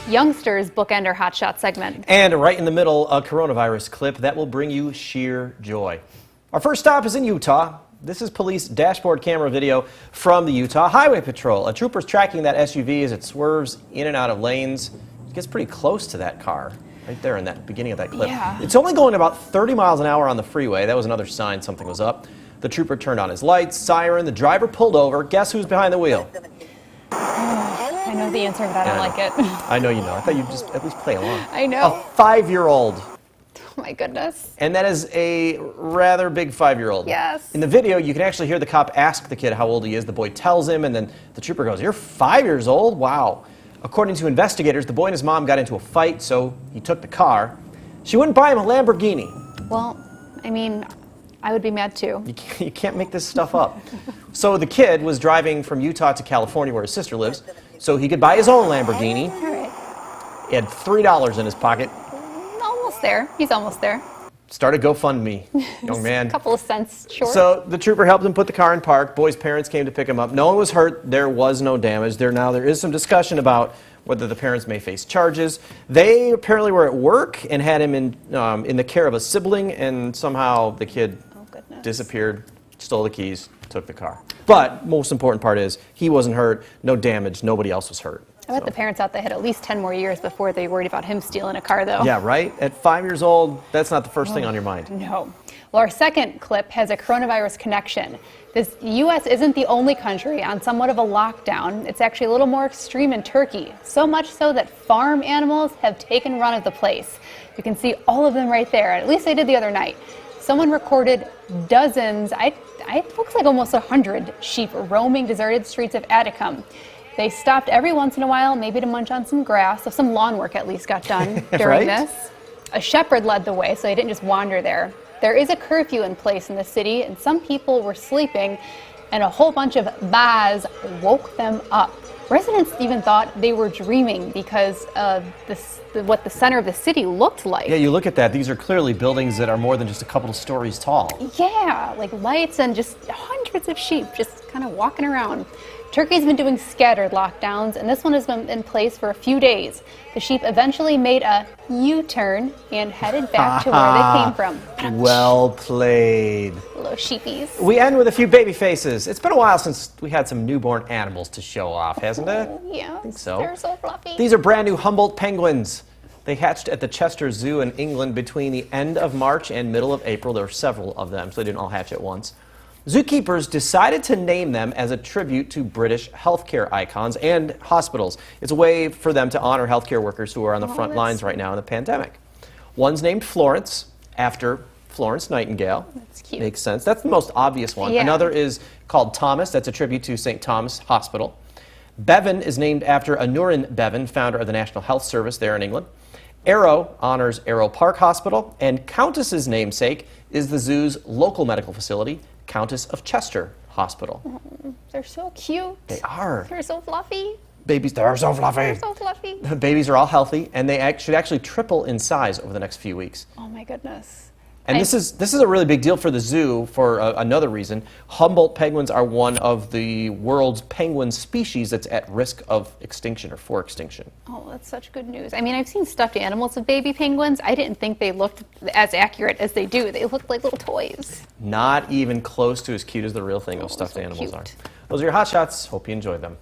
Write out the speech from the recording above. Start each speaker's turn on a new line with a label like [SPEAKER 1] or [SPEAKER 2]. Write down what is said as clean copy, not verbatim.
[SPEAKER 1] Youngsters bookend our Hot Shot segment.
[SPEAKER 2] And right in the middle, a coronavirus clip that will bring you sheer joy. Our first stop is in Utah. This is police dashboard camera video from the Utah Highway Patrol. A trooper's tracking that SUV as it swerves in and out of lanes. It gets pretty close to that car. Right there in that beginning of that clip.
[SPEAKER 1] Yeah.
[SPEAKER 2] It's only going about 30 miles an hour on the freeway. That was another sign something was up. The trooper turned on his lights, siren, the driver pulled over. Guess who's behind the wheel?
[SPEAKER 1] I know the answer, but I don't like it.
[SPEAKER 2] I know you know. I thought you'd just at least play along.
[SPEAKER 1] I know.
[SPEAKER 2] A 5-year-old.
[SPEAKER 1] Oh my goodness.
[SPEAKER 2] And that is a rather big 5-year-old.
[SPEAKER 1] Yes.
[SPEAKER 2] In the video, you can actually hear the cop ask the kid how old he is. The boy tells him, and then the trooper goes, "You're 5 years old? Wow." According to investigators, the boy and his mom got into a fight, so he took the car. She wouldn't buy him a Lamborghini.
[SPEAKER 1] Well, I mean, I would be mad too.
[SPEAKER 2] You can't make this stuff up. So the kid was driving from Utah to California, where his sister lives, so he could buy his own Lamborghini.
[SPEAKER 1] All right.
[SPEAKER 2] He had $3 in his pocket.
[SPEAKER 1] Almost there. He's almost there.
[SPEAKER 2] Started GoFundMe, young man.
[SPEAKER 1] A couple of cents short.
[SPEAKER 2] So the trooper helped him put the car in park. Boy's parents came to pick him up. No one was hurt. There was no damage. There is some discussion about whether the parents may face charges. They apparently were at work and had him in the care of a sibling, and somehow the kid disappeared, stole the keys, took the car. But most important part is he wasn't hurt, no damage, nobody else was hurt.
[SPEAKER 1] I bet the parents out there had at least 10 more years before they worried about him stealing a car, though.
[SPEAKER 2] Yeah, right? At 5 years old, that's not the first thing on your mind.
[SPEAKER 1] No. Well, our second clip has a coronavirus connection. The U.S. isn't the only country on somewhat of a lockdown. It's actually a little more extreme in Turkey, so much so that farm animals have taken run of the place. You can see all of them right there, at least they did the other night. Someone recorded dozens, it looks like almost 100 sheep roaming deserted streets of Atacama. They stopped every once in a while, maybe to munch on some grass, so some lawn work at least got done during
[SPEAKER 2] Right?
[SPEAKER 1] this. A shepherd led the way, so they didn't just wander there. There is a curfew in place in the city, and some people were sleeping, and a whole bunch of baz woke them up. Residents even thought they were dreaming because of what the center of the city looked like.
[SPEAKER 2] Yeah, you look at that. These are clearly buildings that are more than just a couple of stories tall.
[SPEAKER 1] Yeah, like lights and just hundreds of sheep just kind of walking around. Turkey's been doing scattered lockdowns, and this one has been in place for a few days. The sheep eventually made a U-turn and headed back to where they came from.
[SPEAKER 2] Well played.
[SPEAKER 1] Little sheepies.
[SPEAKER 2] We end with a few baby faces. It's been a while since we had some newborn animals to show off, hasn't it?
[SPEAKER 1] Yeah,
[SPEAKER 2] I think so.
[SPEAKER 1] They're so fluffy.
[SPEAKER 2] These are brand new Humboldt penguins. They hatched at the Chester Zoo in England between the end of March and middle of April. There were several of them, so they didn't all hatch at once. Zookeepers decided to name them as a tribute to British healthcare icons and hospitals. It's a way for them to honor healthcare workers who are on the front lines right now in the pandemic. One's named Florence, after Florence Nightingale.
[SPEAKER 1] That's cute.
[SPEAKER 2] Makes sense. That's the most obvious one.
[SPEAKER 1] Yeah.
[SPEAKER 2] Another is called Thomas. That's a tribute to St. Thomas Hospital. Bevan is named after Aneurin Bevan, founder of the National Health Service there in England. Arrow honors Arrow Park Hospital, and Countess's namesake is the zoo's local medical facility, Countess of Chester Hospital.
[SPEAKER 1] Oh, they're so cute.
[SPEAKER 2] They are.
[SPEAKER 1] They're so fluffy.
[SPEAKER 2] Babies, they're so fluffy.
[SPEAKER 1] They're so fluffy.
[SPEAKER 2] The babies are all healthy, and they should actually triple in size over the next few weeks.
[SPEAKER 1] Oh my goodness.
[SPEAKER 2] And this is a really big deal for the zoo for another reason. Humboldt penguins are one of the world's penguin species that's at risk of extinction or for extinction.
[SPEAKER 1] Oh, that's such good news. I mean, I've seen stuffed animals of baby penguins. I didn't think they looked as accurate as they do. They looked like little toys.
[SPEAKER 2] Not even close to as cute as the real thing those stuffed
[SPEAKER 1] so
[SPEAKER 2] animals
[SPEAKER 1] cute.
[SPEAKER 2] are. Those are your hot shots. Hope you enjoyed them.